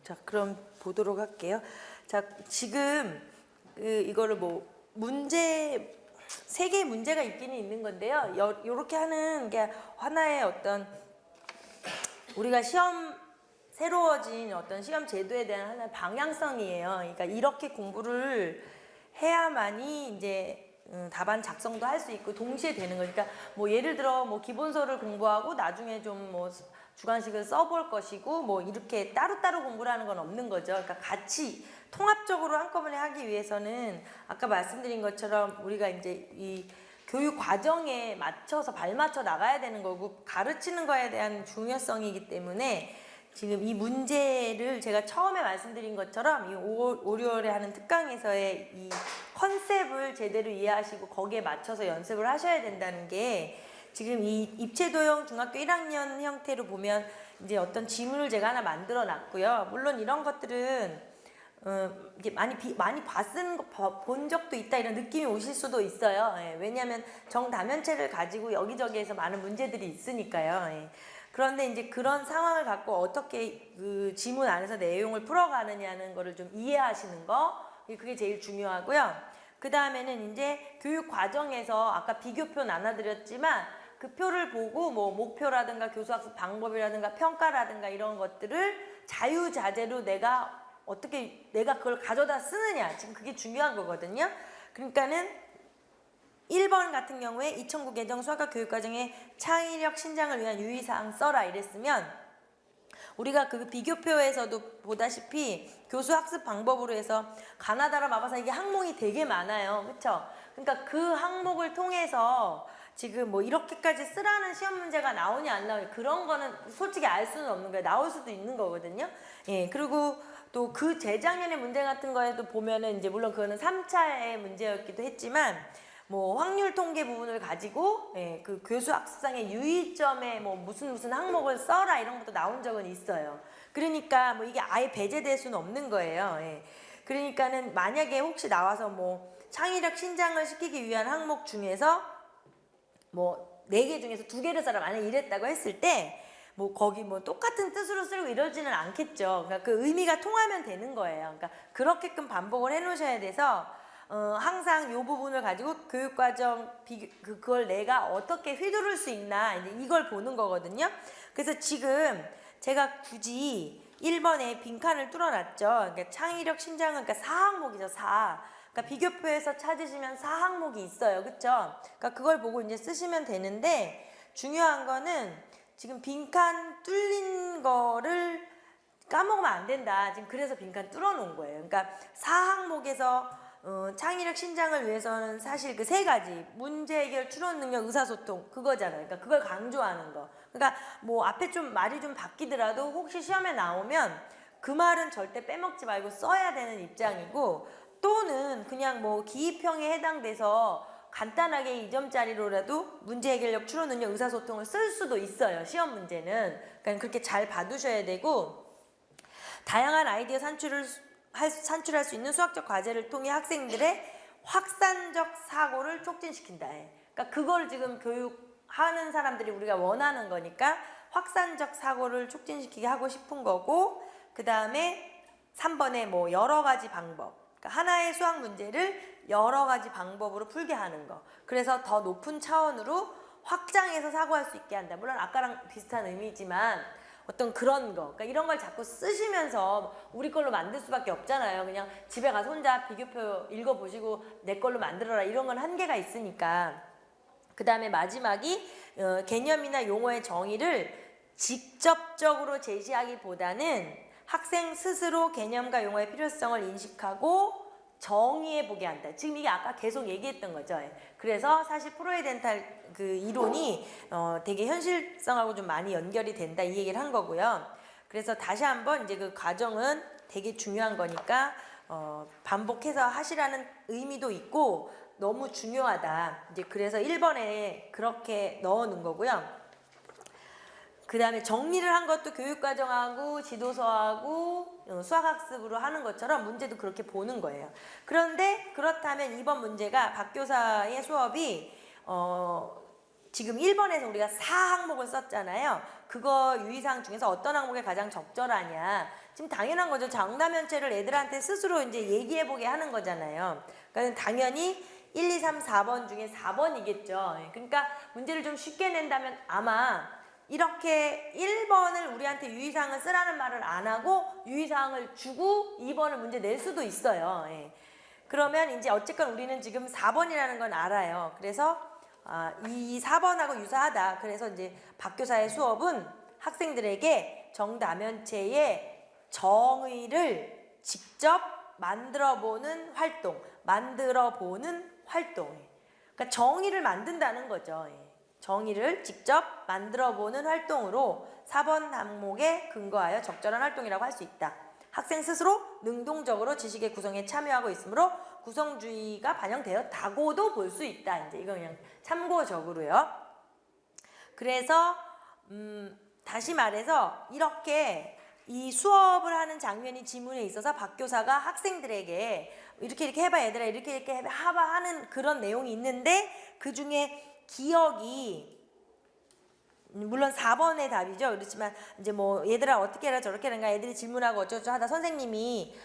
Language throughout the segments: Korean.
자, 그럼 보도록 할게요. 자, 지금 이거를 뭐 문제 세 개의 문제가 있기는 있는 건데요. 요렇게 하는 게 하나의 어떤 우리가 새로워진 어떤 시험 제도에 대한 하나의 방향성이에요. 그러니까 이렇게 공부를 해야만이 이제 답안 작성도 할 수 있고 동시에 되는 거니까 뭐 예를 들어 뭐 기본서를 공부하고 나중에 좀 뭐 주관식을 써볼 것이고 뭐 이렇게 따로따로 공부를 하는 건 없는 거죠. 그러니까 같이 통합적으로 한꺼번에 하기 위해서는 아까 말씀드린 것처럼 우리가 이제 이 교육 과정에 맞춰서 발맞춰 나가야 되는 거고 가르치는 거에 대한 중요성이기 때문에 지금 이 문제를 제가 처음에 말씀드린 것처럼 이 5월 6월에 하는 특강에서의 이 컨셉을 제대로 이해하시고 거기에 맞춰서 연습을 하셔야 된다는 게 지금 이 입체도형 중학교 1학년 형태로 보면 이제 어떤 지문을 제가 하나 만들어 놨고요. 물론 이런 것들은 이게 많이 본 적도 있다 이런 느낌이 오실 수도 있어요. 예, 왜냐하면 정다면체를 가지고 여기저기에서 많은 문제들이 있으니까요. 예. 그런데 이제 그런 상황을 갖고 어떻게 그 지문 안에서 내용을 풀어가느냐는 거를 좀 이해하시는 거 그게 제일 중요하고요. 그 다음에는 이제 교육 과정에서 아까 비교표 나눠드렸지만 그 표를 보고 뭐 목표라든가 교수학습 방법이라든가 평가라든가 이런 것들을 자유자재로 어떻게 내가 그걸 가져다 쓰느냐 지금 그게 중요한 거거든요. 그러니까는 1번 같은 경우에 2009 개정 수학과 교육과정의 창의력 신장을 위한 유의사항 써라 이랬으면 우리가 그 비교표에서도 보다시피 교수학습 방법으로 해서 가나다라 마바사 이게 항목이 되게 많아요. 그렇죠? 그러니까 그 항목을 통해서 지금 뭐 이렇게까지 쓰라는 시험 문제가 나오냐 안 나오냐 그런 거는 솔직히 알 수는 없는 거예요. 나올 수도 있는 거거든요. 예, 그리고 또 그 재작년의 문제 같은 거에도 보면은 이제 물론 그거는 3차의 문제였기도 했지만 뭐 확률 통계 부분을 가지고 예, 그 교수 학습상의 유의점에 뭐 무슨 항목을 써라 이런 것도 나온 적은 있어요. 그러니까 뭐 이게 아예 배제될 수는 없는 거예요. 예. 그러니까는 만약에 혹시 나와서 뭐 창의력 신장을 시키기 위한 항목 중에서 뭐 4개 중에서 2개를 써라 만약 이랬다고 했을 때 뭐 거기 뭐 똑같은 뜻으로 쓰고 이러지는 않겠죠. 그러니까 그 의미가 통하면 되는 거예요. 그러니까 그렇게끔 반복을 해 놓으셔야 돼서 항상 이 부분을 가지고 교육과정 그걸 내가 어떻게 휘두를 수 있나 이제 이걸 보는 거거든요. 그래서 지금 제가 굳이 1번에 빈칸을 뚫어놨죠. 그러니까 창의력 신장은 그러니까 4항목이죠. 4. 그러니까 비교표에서 찾으시면 4항목이 있어요. 그렇죠? 그러니까 그걸 보고 이제 쓰시면 되는데 중요한 거는 지금 빈칸 뚫린 거를 까먹으면 안 된다. 지금 그래서 빈칸 뚫어놓은 거예요. 그러니까 4항목에서 창의력 신장을 위해서는 사실 그 3가지 문제 해결, 추론 능력, 의사소통 그거잖아요. 그러니까 그걸 강조하는 거. 그러니까 뭐 앞에 좀 말이 좀 바뀌더라도 혹시 시험에 나오면 그 말은 절대 빼먹지 말고 써야 되는 입장이고 또는 그냥 뭐 기입형에 해당돼서 간단하게 2점짜리로라도 문제 해결력, 추론 능력, 의사소통을 쓸 수도 있어요. 시험 문제는. 그러니까 그렇게 잘 봐두셔야 되고 다양한 아이디어 산출할 수 있는 수학적 과제를 통해 학생들의 확산적 사고를 촉진시킨다. 그러니까 그걸 지금 교육하는 사람들이 우리가 원하는 거니까 확산적 사고를 촉진시키게 하고 싶은 거고 그 다음에 3번에 뭐 여러 가지 방법 그러니까 하나의 수학 문제를 여러 가지 방법으로 풀게 하는 거 그래서 더 높은 차원으로 확장해서 사고할 수 있게 한다. 물론 아까랑 비슷한 의미지만 어떤 그런 거, 그러니까 이런 걸 자꾸 쓰시면서 우리 걸로 만들 수밖에 없잖아요. 그냥 집에 가서 혼자 비교표 읽어보시고 내 걸로 만들어라 이런 건 한계가 있으니까. 그 다음에 마지막이 개념이나 용어의 정의를 직접적으로 제시하기보다는 학생 스스로 개념과 용어의 필요성을 인식하고 정의해보게 한다. 지금 이게 아까 계속 얘기했던 거죠. 그래서 사실 프로이덴탈 그 이론이 되게 현실성하고 좀 많이 연결이 된다 이 얘기를 한 거고요. 그래서 다시 한번 이제 그 과정은 되게 중요한 거니까 반복해서 하시라는 의미도 있고 너무 중요하다. 이제 그래서 1번에 그렇게 넣어 놓은 거고요. 그 다음에 정리를 한 것도 교육과정하고 지도서하고 수학학습으로 하는 것처럼 문제도 그렇게 보는 거예요. 그런데 그렇다면 이번 문제가 박교사의 수업이 지금 1번에서 우리가 4항목을 썼잖아요. 그거 유의사항 중에서 어떤 항목에 가장 적절하냐. 지금 당연한 거죠. 정답면체를 애들한테 스스로 이제 얘기해보게 하는 거잖아요. 그러니까 당연히 1, 2, 3, 4번 중에 4번이겠죠. 그러니까 문제를 좀 쉽게 낸다면 아마 이렇게 1번을 우리한테 유의사항을 쓰라는 말을 안 하고 유의사항을 주고 2번을 문제 낼 수도 있어요. 그러면 이제 어쨌건 우리는 지금 4번이라는 건 알아요. 그래서 이 4번하고 유사하다. 그래서 이제 박 교사의 수업은 학생들에게 정다면체의 정의를 직접 만들어보는 활동, 그러니까 정의를 만든다는 거죠. 정의를 직접 만들어보는 활동으로 4번 항목에 근거하여 적절한 활동이라고 할 수 있다. 학생 스스로 능동적으로 지식의 구성에 참여하고 있으므로 구성주의가 반영되었다고도 볼 수 있다. 이제 이거 그냥 참고적으로요. 그래서 다시 말해서 이렇게 이 수업을 하는 장면이 지문에 있어서 박 교사가 학생들에게 이렇게 해봐 얘들아 이렇게 해봐 하는 그런 내용이 있는데 그 중에 기억이 물론 4번의 답이죠. 그렇지만 이제 뭐 얘들아 어떻게 해라 저렇게 해라 애들이 질문하고 어쩌고 하다 선생님이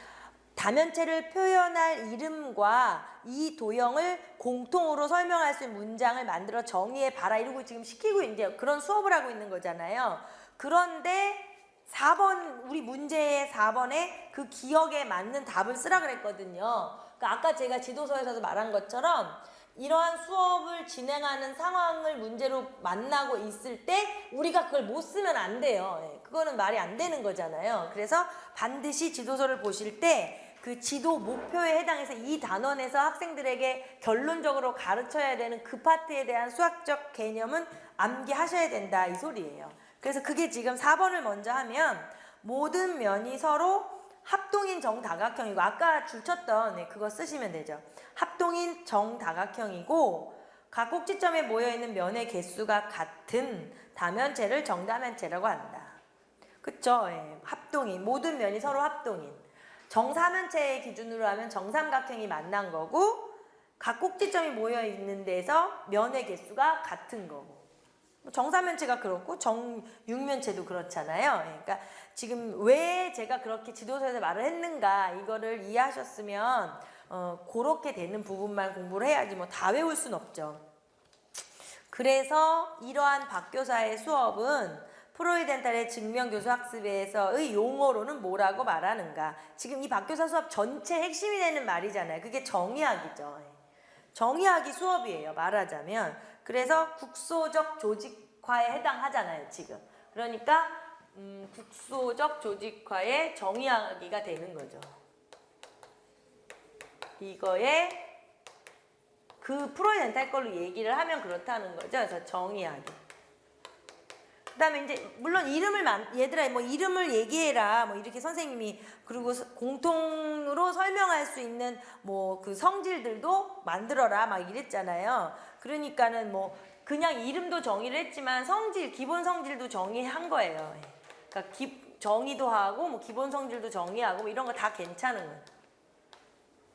다면체를 표현할 이름과 이 도형을 공통으로 설명할 수 있는 문장을 만들어 정의해 봐라 이러고 지금 시키고 이제 그런 수업을 하고 있는 거잖아요. 그런데 4번 우리 문제의 4번에 그 기억에 맞는 답을 쓰라 그랬거든요. 그러니까 아까 제가 지도서에서도 말한 것처럼 이러한 수업을 진행하는 상황을 문제로 만나고 있을 때 우리가 그걸 못 쓰면 안 돼요. 그거는 말이 안 되는 거잖아요. 그래서 반드시 지도서를 보실 때 그 지도 목표에 해당해서 이 단원에서 학생들에게 결론적으로 가르쳐야 되는 그 파트에 대한 수학적 개념은 암기하셔야 된다 이 소리예요. 그래서 그게 지금 4번을 먼저 하면 모든 면이 서로 합동인 정다각형이고 아까 줄쳤던 그거 쓰시면 되죠. 합동인 정다각형이고 각 꼭지점에 모여있는 면의 개수가 같은 다면체를 정다면체라고 한다. 그쵸? 합동인 모든 면이 서로 합동인 정사면체의 기준으로 하면 정삼각형이 만난 거고 각 꼭지점이 모여있는 데서 면의 개수가 같은 거고 정사면체가 그렇고 정육면체도 그렇잖아요. 그러니까 지금 왜 제가 그렇게 지도서에서 말을 했는가 이거를 이해하셨으면 그렇게 되는 부분만 공부를 해야지 뭐 다 외울 순 없죠. 그래서 이러한 박 교사의 수업은 프로이덴탈의 증명교수 학습에서의 용어로는 뭐라고 말하는가. 지금 이 박 교사 수업 전체 핵심이 되는 말이잖아요. 그게 정의학이죠. 정의학이 수업이에요. 말하자면. 그래서 국소적 조직화에 해당하잖아요. 지금. 그러니까 국소적 조직화의 정의학이가 되는 거죠. 이거에 그 프로이덴탈 걸로 얘기를 하면 그렇다는 거죠. 그래서 정의학이. 그 다음에 이제 물론 얘들아 뭐 이름을 얘기해라 뭐 이렇게 선생님이 그리고 공통으로 설명할 수 있는 뭐 그 성질들도 만들어라 막 이랬잖아요. 그러니까는 뭐 그냥 이름도 정의를 했지만 기본 성질도 정의한 거예요. 그러니까 정의도 하고 뭐 기본 성질도 정의하고 뭐 이런 거 다 괜찮은 거예요.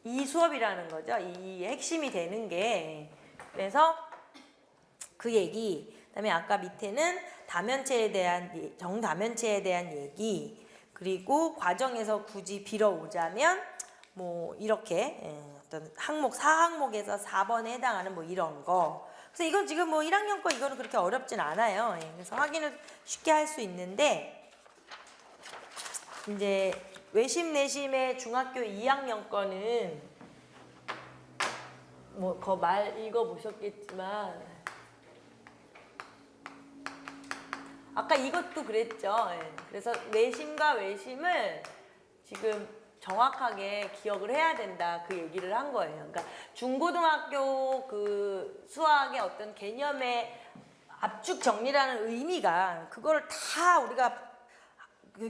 이 수업이라는 거죠. 이 핵심이 되는 게. 그래서 그 얘기. 그다음에 아까 밑에는 다면체에 대한 정다면체에 대한 얘기. 그리고 과정에서 굳이 빌어오자면 뭐 이렇게 어떤 항목 4항목에서 4번에 해당하는 뭐 이런 거. 그래서 이건 지금 뭐 1학년 거 이거는 그렇게 어렵진 않아요. 그래서 확인을 쉽게 할 수 있는데 이제 외심 내심의 중학교 2학년 거는 뭐 그 말 읽어보셨겠지만 아까 이것도 그랬죠. 그래서 내심과 외심을 지금 정확하게 기억을 해야 된다 그 얘기를 한 거예요. 그러니까 중고등학교 그 수학의 어떤 개념의 압축 정리라는 의미가 그거를 다 우리가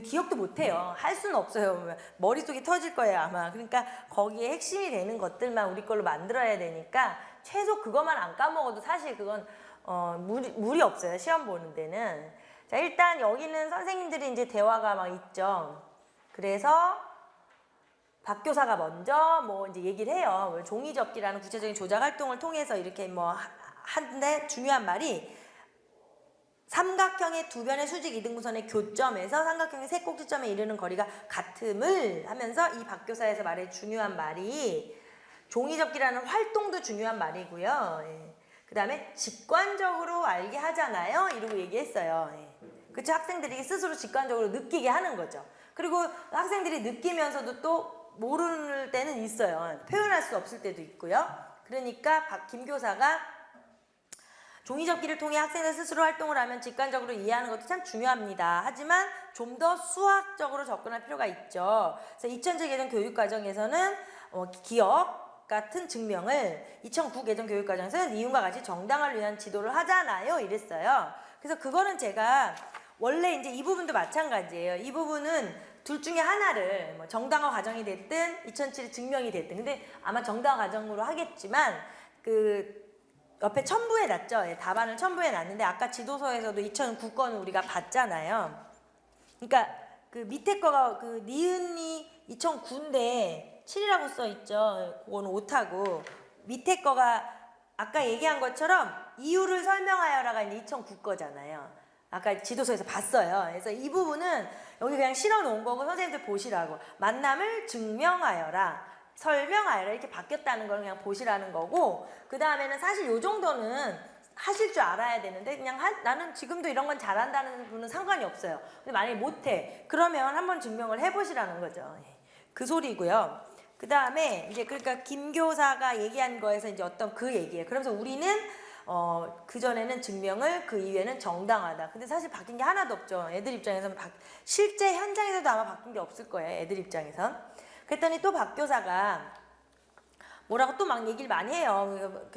기억도 못해요. 할 수는 없어요. 머릿속이 터질 거예요 아마. 그러니까 거기에 핵심이 되는 것들만 우리 걸로 만들어야 되니까 최소 그것만 안 까먹어도 사실 그건 무리 없어요. 시험 보는 데는. 자 일단 여기는 선생님들이 이제 대화가 막 있죠. 그래서 박 교사가 먼저 뭐 이제 얘기를 해요. 종이접기라는 구체적인 조작 활동을 통해서 이렇게 뭐 하는데 중요한 말이 삼각형의 두 변의 수직 이등분선의 교점에서 삼각형의 세 꼭지점에 이르는 거리가 같음을 하면서 이 박교사에서 말해 중요한 말이 종이접기라는 활동도 중요한 말이고요. 예. 그 다음에 직관적으로 알게 하잖아요. 이러고 얘기했어요. 예. 그쵸? 학생들이 스스로 직관적으로 느끼게 하는 거죠. 그리고 학생들이 느끼면서도 또 모르는 때는 있어요. 표현할 수 없을 때도 있고요. 그러니까 김 교사가 종이접기를 통해 학생들 스스로 활동을 하면 직관적으로 이해하는 것도 참 중요합니다. 하지만 좀 더 수학적으로 접근할 필요가 있죠. 그래서 2007 개정 교육과정에서는 기억 같은 증명을 2009 개정 교육과정에서는 이윤과 같이 정당화를 위한 지도를 하잖아요. 이랬어요. 그래서 그거는 제가 원래 이제 이 부분도 마찬가지예요. 이 부분은 둘 중에 하나를 뭐 정당화 과정이 됐든 2007 증명이 됐든 근데 아마 정당화 과정으로 하겠지만 그 옆에 첨부해 놨죠. 예, 답안을 첨부해 놨는데 아까 지도서에서도 2009 거는 우리가 봤잖아요. 그러니까 그 밑에 거가 그 니은이 2009인데 7이라고 써 있죠. 그거는 오타고 밑에 거가 아까 얘기한 것처럼 이유를 설명하여라가 이제 2009 거잖아요. 아까 지도서에서 봤어요. 그래서 이 부분은 여기 그냥 실어 놓은 거고 선생님들 보시라고 만남을 증명하여라. 설명하여라 이렇게 바뀌었다는 걸 그냥 보시라는 거고 그 다음에는 사실 요 정도는 하실 줄 알아야 되는데 그냥 나는 지금도 이런 건 잘한다는 분은 상관이 없어요. 근데 만약에 못해 그러면 한번 증명을 해보시라는 거죠. 그 소리고요. 그 다음에 이제 그러니까 김 교사가 얘기한 거에서 이제 어떤 그 얘기예요. 그러면서 우리는 그 전에는 증명을 그 이후에는 정당하다. 근데 사실 바뀐 게 하나도 없죠. 애들 입장에서는 실제 현장에서도 아마 바뀐 게 없을 거예요. 애들 입장에선. 그랬더니 또 박 교사가 뭐라고 또 막 얘기를 많이 해요.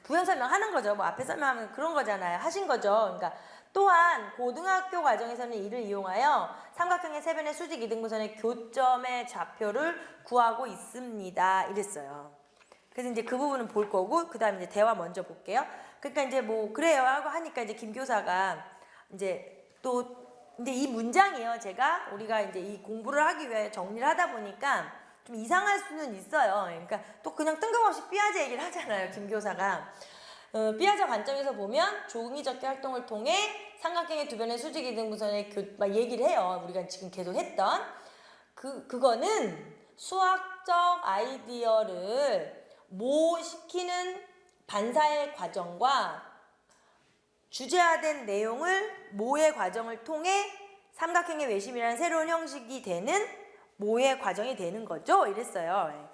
부연 설명하는 거죠. 뭐 앞에 설명하면 그런 거잖아요. 하신 거죠. 그러니까 또한 고등학교 과정에서는 이를 이용하여 삼각형의 세 변의 수직 이등분선의 교점의 좌표를 구하고 있습니다. 이랬어요. 그래서 이제 그 부분은 볼 거고 그 다음에 이제 대화 먼저 볼게요. 그러니까 이제 뭐 그래요 하고 하니까 이제 김 교사가 이제 또 이제 이 문장이에요. 우리가 이제 이 공부를 하기 위해 정리를 하다 보니까 좀 이상할 수는 있어요. 그러니까 또 그냥 뜬금없이 삐아제 얘기를 하잖아요. 김 교사가. 삐아제 관점에서 보면 종이접기 활동을 통해 삼각형의 두 변의 수직 이등분선의 막 얘기를 해요. 우리가 지금 계속 했던 그거는 수학적 아이디어를 모시키는 반사의 과정과 주제화된 내용을 모의 과정을 통해 삼각형의 외심이라는 새로운 형식이 되는 모의 과정이 되는 거죠. 이랬어요.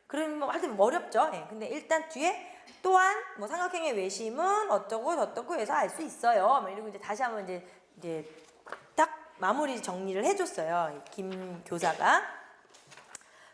그럼 뭐 하여튼 어렵죠. 근데 일단 뒤에 또한 뭐 삼각형의 외심은 어쩌고 저쩌고 해서 알 수 있어요. 이러고 이제 다시 한번 이제 딱 마무리 정리를 해줬어요. 김 교사가.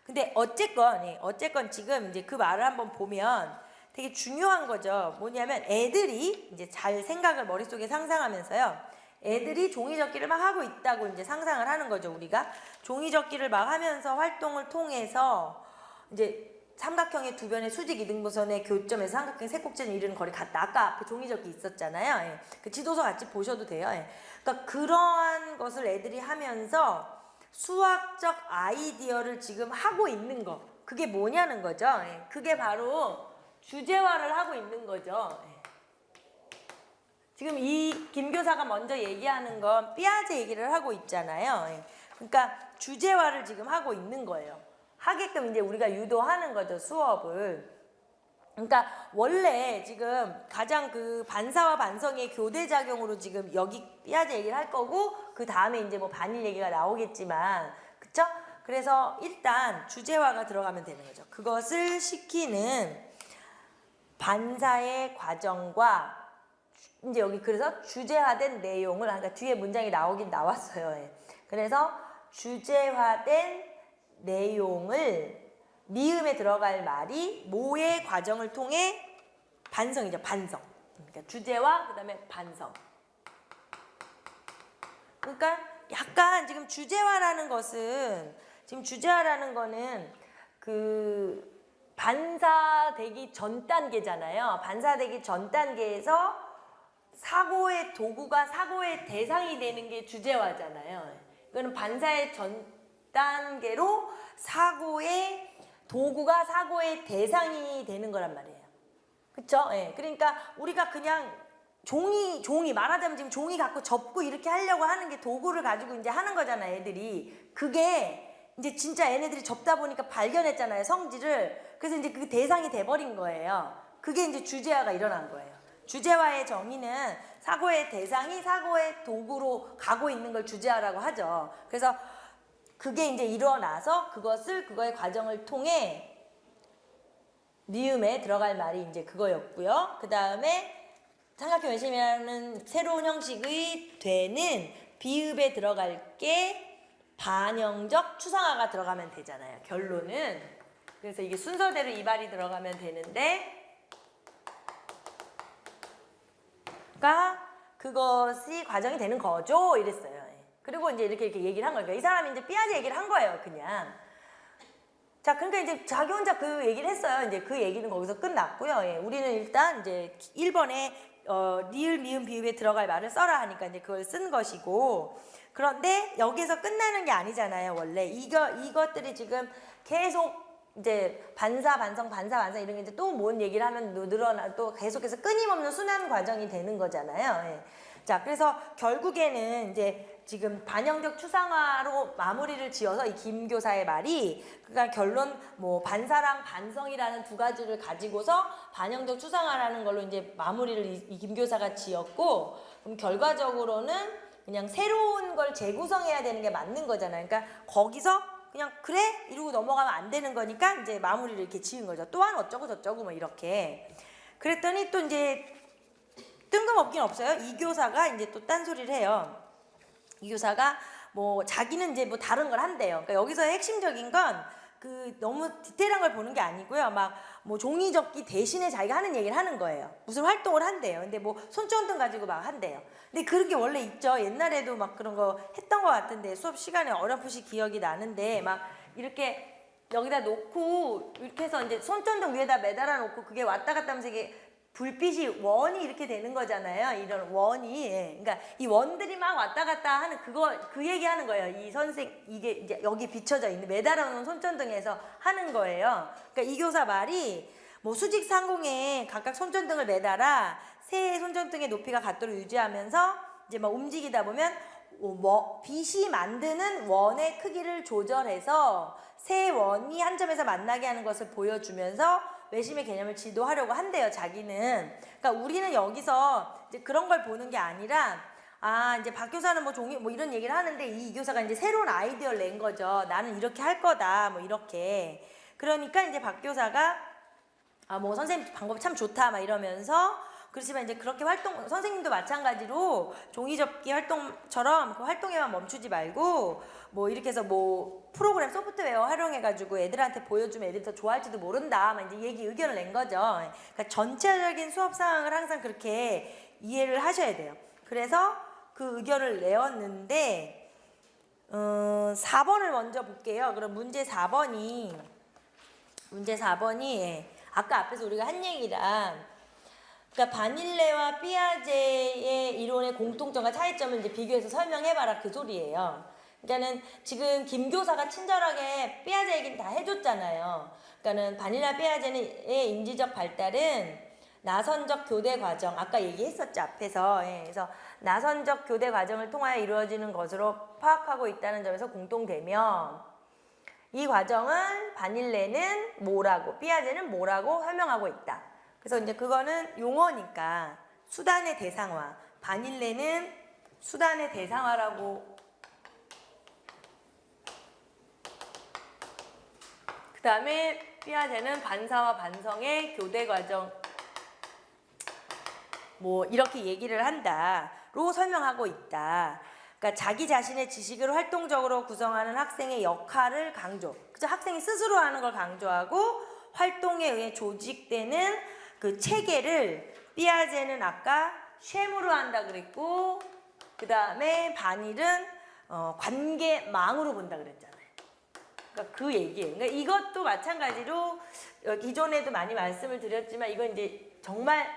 근데 어쨌건 지금 이제 그 말을 한번 보면 되게 중요한 거죠. 뭐냐면 애들이 이제 잘 생각을 머릿속에 상상하면서요. 애들이 종이접기를 막 하고 있다고 이제 상상을 하는 거죠. 우리가 종이접기를 막 하면서 활동을 통해서 이제 삼각형의 두 변의 수직 이등분선의 교점에서 삼각형의 세 꼭지를 이루는 거리 같다. 아까 앞에 종이접기 있었잖아요. 그 지도서 같이 보셔도 돼요. 그러니까 그러한 것을 애들이 하면서 수학적 아이디어를 지금 하고 있는 거. 그게 뭐냐는 거죠. 그게 바로 주제화를 하고 있는 거죠. 지금 이 김 교사가 먼저 얘기하는 건 삐아제 얘기를 하고 있잖아요. 그러니까 주제화를 지금 하고 있는 거예요. 하게끔 이제 우리가 유도하는 거죠, 수업을. 그러니까 원래 지금 가장 그 반사와 반성의 교대작용으로 지금 여기 삐아제 얘기를 할 거고 그 다음에 이제 뭐 반일 얘기가 나오겠지만 그쵸? 그래서 일단 주제화가 들어가면 되는 거죠. 그것을 시키는 반사의 과정과 이제 여기 그래서 주제화된 내용을 그러니까 뒤에 문장이 나오긴 나왔어요. 그래서 주제화된 내용을 미음에 들어갈 말이 모의 과정을 통해 반성이죠. 반성. 그러니까 주제와 그다음에 반성. 그러니까 약간 지금 주제화라는 거는 그 반사되기 전 단계잖아요. 반사되기 전 단계에서 사고의 도구가 사고의 대상이 되는 게 주제화잖아요. 이거는 반사의 전 단계로 사고의 도구가 사고의 대상이 되는 거란 말이에요. 그쵸? 그러니까 우리가 그냥 종이 말하자면 지금 종이 갖고 접고 이렇게 하려고 하는 게 도구를 가지고 이제 하는 거잖아요, 애들이. 그게 이제 진짜 얘네들이 접다 보니까 발견했잖아요, 성질을. 그래서 이제 그 대상이 돼버린 거예요. 그게 이제 주제화가 일어난 거예요. 주제화의 정의는 사고의 대상이 사고의 도구로 가고 있는 걸 주제화라고 하죠. 그래서 그게 이제 일어나서 그거의 과정을 통해 미음에 들어갈 말이 이제 그거였고요. 그 다음에 삼각형 외심이라는 새로운 형식의 되는 비읍에 들어갈 게 반영적 추상화가 들어가면 되잖아요. 결론은. 그래서 이게 순서대로 이발이 들어가면 되는데 그것이 과정이 되는 거죠. 이랬어요. 그리고 이제 이렇게 얘기를 한 거예요. 이 사람이 이제 삐아제 얘기를 한 거예요. 그냥. 자, 그러니까 이제 자기 혼자 그 얘기를 했어요. 이제 그 얘기는 거기서 끝났고요. 예, 우리는 일단 이제 1번에 리을, 미음, 비읍에 들어갈 말을 써라 하니까 이제 그걸 쓴 것이고, 그런데 여기서 끝나는 게 아니잖아요. 원래 이것들이 지금 계속 이제 반사, 반성, 반사, 반성 이런 게 이제 또 뭔 얘기를 하면 늘어나 또 계속해서 끊임없는 순환 과정이 되는 거잖아요. 예. 자, 그래서 결국에는 이제 지금 반영적 추상화로 마무리를 지어서 이 김교사의 말이, 그러니까 결론 뭐 반사랑 반성이라는 두 가지를 가지고서 반영적 추상화라는 걸로 이제 마무리를 이 김교사가 지었고, 그럼 결과적으로는 그냥 새로운 걸 재구성해야 되는 게 맞는 거잖아요. 그러니까 거기서 그냥 그래 이러고 넘어가면 안 되는 거니까 이제 마무리를 이렇게 지은 거죠. 또한 어쩌고 저쩌고 뭐 이렇게. 그랬더니 또 이제 뜬금없긴 없어요. 이 교사가 이제 또 딴소리를 해요. 이 교사가 뭐 자기는 이제 뭐 다른 걸 한대요. 그러니까 여기서 핵심적인 건 그 너무 디테일한 걸 보는 게 아니고요. 막 뭐 종이접기 대신에 자기가 하는 얘기를 하는 거예요. 무슨 활동을 한대요. 근데 뭐 손전등 가지고 막 한대요. 근데 그런 게 원래 있죠. 옛날에도 막 그런 거 했던 것 같은데 수업 시간에 어렴풋이 기억이 나는데 막 이렇게 여기다 놓고 이렇게 해서 이제 손전등 위에다 매달아 놓고 그게 왔다 갔다 하면서 이게 불빛이 원이 이렇게 되는 거잖아요. 이런 원이. 예. 그러니까 이 원들이 막 왔다 갔다 하는 그 얘기하는 거예요. 이 이게 이제 여기 비춰져 있는 매달아 놓은 손전등에서 하는 거예요. 그러니까 이 교사 말이 뭐 수직 상공에 각각 손전등을 매달아 세 손전등의 높이가 같도록 유지하면서 이제 막 움직이다 보면 뭐 빛이 만드는 원의 크기를 조절해서 세 원이 한 점에서 만나게 하는 것을 보여주면서 외심의 개념을 지도하려고 한대요, 자기는. 그러니까 우리는 여기서 이제 그런 걸 보는 게 아니라, 이제 박 교사는 뭐 종이, 뭐 이런 얘기를 하는데 이 교사가 이제 새로운 아이디어를 낸 거죠. 나는 이렇게 할 거다, 뭐 이렇게. 그러니까 이제 박 교사가, 뭐 선생님 방법 참 좋다, 막 이러면서, 그렇지만 이제 그렇게 선생님도 마찬가지로 종이접기 활동처럼 그 활동에만 멈추지 말고, 뭐 이렇게 해서 뭐 프로그램 소프트웨어 활용해가지고 애들한테 보여주면 애들이 더 좋아할지도 모른다, 막 이제 의견을 낸 거죠. 그러니까 전체적인 수업 상황을 항상 그렇게 이해를 하셔야 돼요. 그래서 그 의견을 내었는데, 4번을 먼저 볼게요. 그럼 문제 4번이, 아까 앞에서 우리가 한 얘기랑, 그러니까 바닐레와 삐아제의 이론의 공통점과 차이점을 이제 비교해서 설명해봐라 그 소리예요. 그러니까는 지금 김 교사가 친절하게 삐아제 얘기는 다 해줬잖아요. 그러니까는 바닐레와 삐아제의 인지적 발달은 나선적 교대 과정, 아까 얘기했었죠 앞에서. 예, 그래서 나선적 교대 과정을 통하여 이루어지는 것으로 파악하고 있다는 점에서 공통되며, 이 과정은 바닐레는 뭐라고, 삐아제는 뭐라고 설명하고 있다. 그래서 이제 그거는 용어니까 수단의 대상화, 바닐레는 수단의 대상화라고, 그 다음에 삐아제는 반사와 반성의 교대 과정, 뭐 이렇게 얘기를 한다로 설명하고 있다. 그러니까 자기 자신의 지식을 활동적으로 구성하는 학생의 역할을 강조, 그죠? 학생이 스스로 하는 걸 강조하고 활동에 의해 조직되는 그 체계를 삐아제는 아까 쉐무로 한다 그랬고, 그 다음에 바닐은 관계망으로 본다 그랬잖아요. 그러니까 그 얘기예요. 그러니까 이것도 마찬가지로 기존에도 많이 말씀을 드렸지만 이건 이제 정말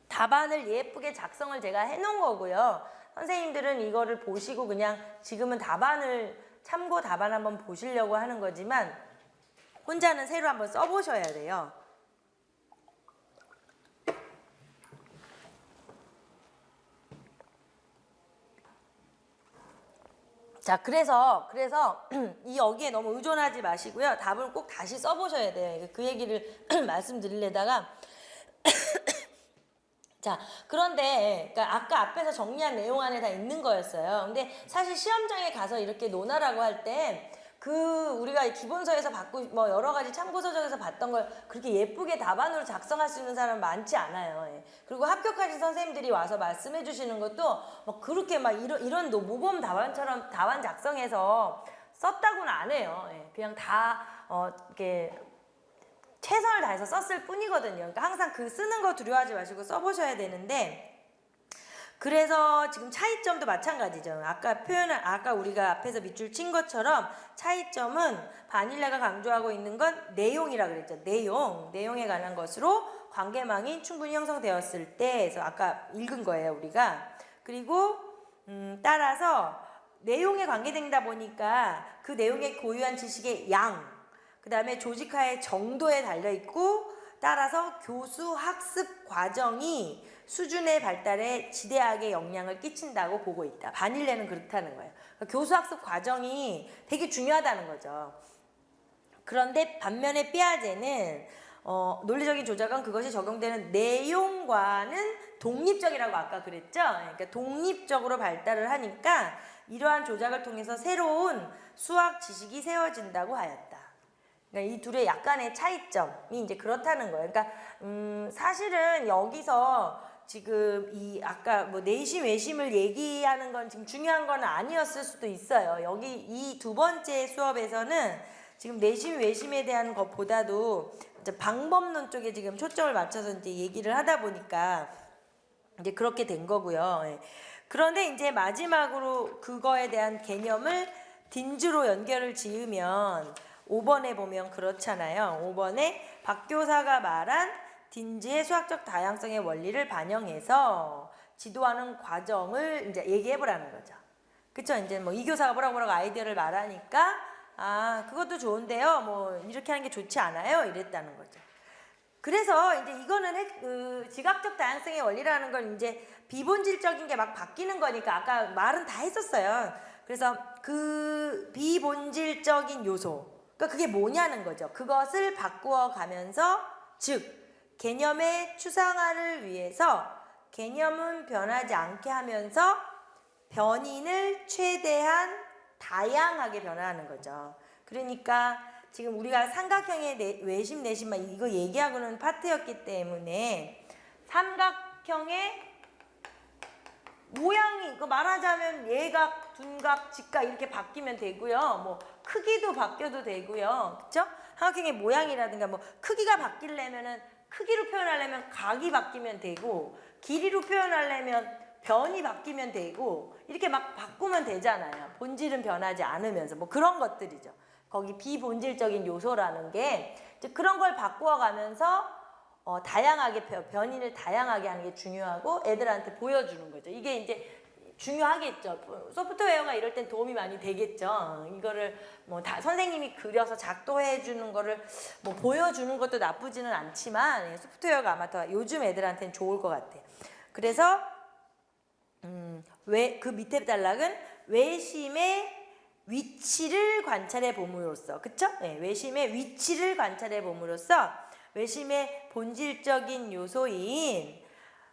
답안을 예쁘게 작성을 제가 해놓은 거고요. 선생님들은 이거를 보시고 그냥 지금은 참고 답안 한번 보시려고 하는 거지만 혼자는 새로 한번 써보셔야 돼요. 자, 그래서 이 여기에 너무 의존하지 마시고요. 답을 꼭 다시 써보셔야 돼요. 그 얘기를 말씀드리려다가 자, 그런데 그러니까 아까 앞에서 정리한 내용 안에 다 있는 거였어요. 근데 사실 시험장에 가서 이렇게 논하라고 할 때 우리가 기본서에서 받고 뭐 여러 가지 참고서적에서 봤던 걸 그렇게 예쁘게 답안으로 작성할 수 있는 사람은 많지 않아요. 예. 그리고 합격하신 선생님들이 와서 말씀해 주시는 것도 뭐 그렇게 막 이런 모범 답안처럼 답안 작성해서 썼다고는 안 해요. 예. 그냥 다 이렇게 최선을 다해서 썼을 뿐이거든요. 그러니까 항상 그 쓰는 거 두려워하지 마시고 써보셔야 되는데, 그래서 지금 차이점도 마찬가지죠. 아까 우리가 앞에서 밑줄 친 것처럼 차이점은 바닐라가 강조하고 있는 건 내용이라 그랬죠. 내용에 관한 것으로 관계망이 충분히 형성되었을 때에서 아까 읽은 거예요, 우리가. 그리고 따라서 내용에 관계된다 보니까 그 내용에 고유한 지식의 양, 그 다음에 조직화의 정도에 달려있고, 따라서 교수 학습 과정이 수준의 발달에 지대하게 영향을 끼친다고 보고 있다. 바닐레는 그렇다는 거예요. 그러니까 교수 학습 과정이 되게 중요하다는 거죠. 그런데 반면에 삐아제는 논리적인 조작은 그것이 적용되는 내용과는 독립적이라고 아까 그랬죠. 그러니까 독립적으로 발달을 하니까 이러한 조작을 통해서 새로운 수학 지식이 세워진다고 하였다. 그러니까 이 둘의 약간의 차이점이 이제 그렇다는 거예요. 그러니까 사실은 여기서 지금 이 아까 뭐 내심 외심을 얘기하는 건 지금 중요한 건 아니었을 수도 있어요. 여기 이 두 번째 수업에서는 지금 내심 외심에 대한 것보다도 이제 방법론 쪽에 지금 초점을 맞춰서 이제 얘기를 하다 보니까 이제 그렇게 된 거고요. 예. 그런데 이제 마지막으로 그거에 대한 개념을 딘즈로 연결을 지으면 5번에 보면 그렇잖아요. 5번에 박 교사가 말한 딘즈의 수학적 다양성의 원리를 반영해서 지도하는 과정을 이제 얘기해 보라는 거죠. 그쵸? 이제 뭐 이 교사가 뭐라고 아이디어를 말하니까 그것도 좋은데요. 뭐 이렇게 하는 게 좋지 않아요? 이랬다는 거죠. 그래서 이제 이거는 지각적 다양성의 원리라는 건 이제 비본질적인 게 막 바뀌는 거니까 아까 말은 다 했었어요. 그래서 그 비본질적인 요소, 그러니까 그게 뭐냐는 거죠. 그것을 바꾸어 가면서, 즉 개념의 추상화를 위해서 개념은 변하지 않게 하면서 변인을 최대한 다양하게 변화하는 거죠. 그러니까 지금 우리가 삼각형의 외심 내심만 이거 얘기하고는 파트였기 때문에 삼각형의 모양이 이거 말하자면 예각, 둔각, 직각 이렇게 바뀌면 되고요. 뭐 크기도 바뀌어도 되고요. 그렇죠? 삼각형의 모양이라든가 뭐 크기가 바뀌려면은 크기로 표현하려면 각이 바뀌면 되고, 길이로 표현하려면 변이 바뀌면 되고, 이렇게 막 바꾸면 되잖아요. 본질은 변하지 않으면서 뭐 그런 것들이죠. 거기 비본질적인 요소라는 게 이제 그런 걸 바꾸어 가면서 다양하게 변인을 다양하게 하는 게 중요하고 애들한테 보여주는 거죠. 이게 이제 중요하겠죠. 소프트웨어가 이럴 땐 도움이 많이 되겠죠. 이거를 뭐 다 선생님이 그려서 작동해 주는 거를 뭐 보여주는 것도 나쁘지는 않지만 소프트웨어가 아마 더 요즘 애들한테는 좋을 것 같아요. 그래서 그 밑에 단락은 외심의 위치를 관찰해 봄으로써, 그쵸? 네, 외심의 위치를 관찰해 봄으로써 외심의 본질적인 요소인,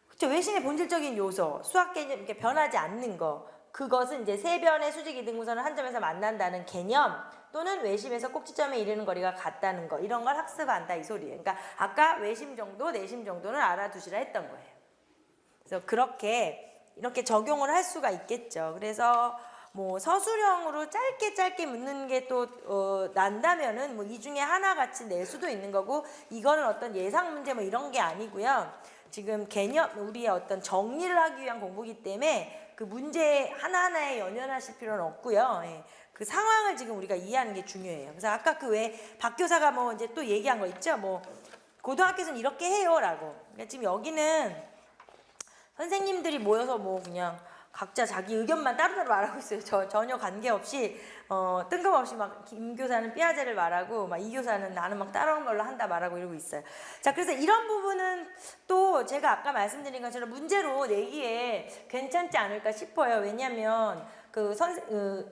그쵸? 외심의 본질적인 요소, 수학 개념 이렇게 변하지 않는 거, 그것은 이제 세 변의 수직 이등분선을 한 점에서 만난다는 개념, 또는 외심에서 꼭지점에 이르는 거리가 같다는 거, 이런 걸 학습한다 이 소리예요. 그러니까 아까 외심 정도, 내심 정도는 알아두시라 했던 거예요. 그래서 이렇게 적용을 할 수가 있겠죠. 그래서 뭐 서술형으로 짧게 묻는 게 또 난다면은 뭐 이 중에 하나 같이 낼 수도 있는 거고, 이거는 어떤 예상 문제 뭐 이런 게 아니고요. 지금 개념 우리의 어떤 정리를 하기 위한 공부이기 때문에 그 문제 하나하나에 연연하실 필요는 없고요. 예. 그 상황을 지금 우리가 이해하는 게 중요해요. 그래서 아까 그 외에 박 교사가 뭐 이제 또 얘기한 거 있죠. 뭐 고등학교에서는 이렇게 해요라고. 그러니까 지금 여기는 선생님들이 모여서 뭐 그냥 각자 자기 의견만 따로따로 말하고 있어요. 전혀 관계없이 뜬금없이 막 김 교사는 삐아제를 말하고 막 이 교사는 나는 막 따라온 걸로 한다 말하고 이러고 있어요. 자, 그래서 이런 부분은 또 제가 아까 말씀드린 것처럼 문제로 내기에 괜찮지 않을까 싶어요. 왜냐하면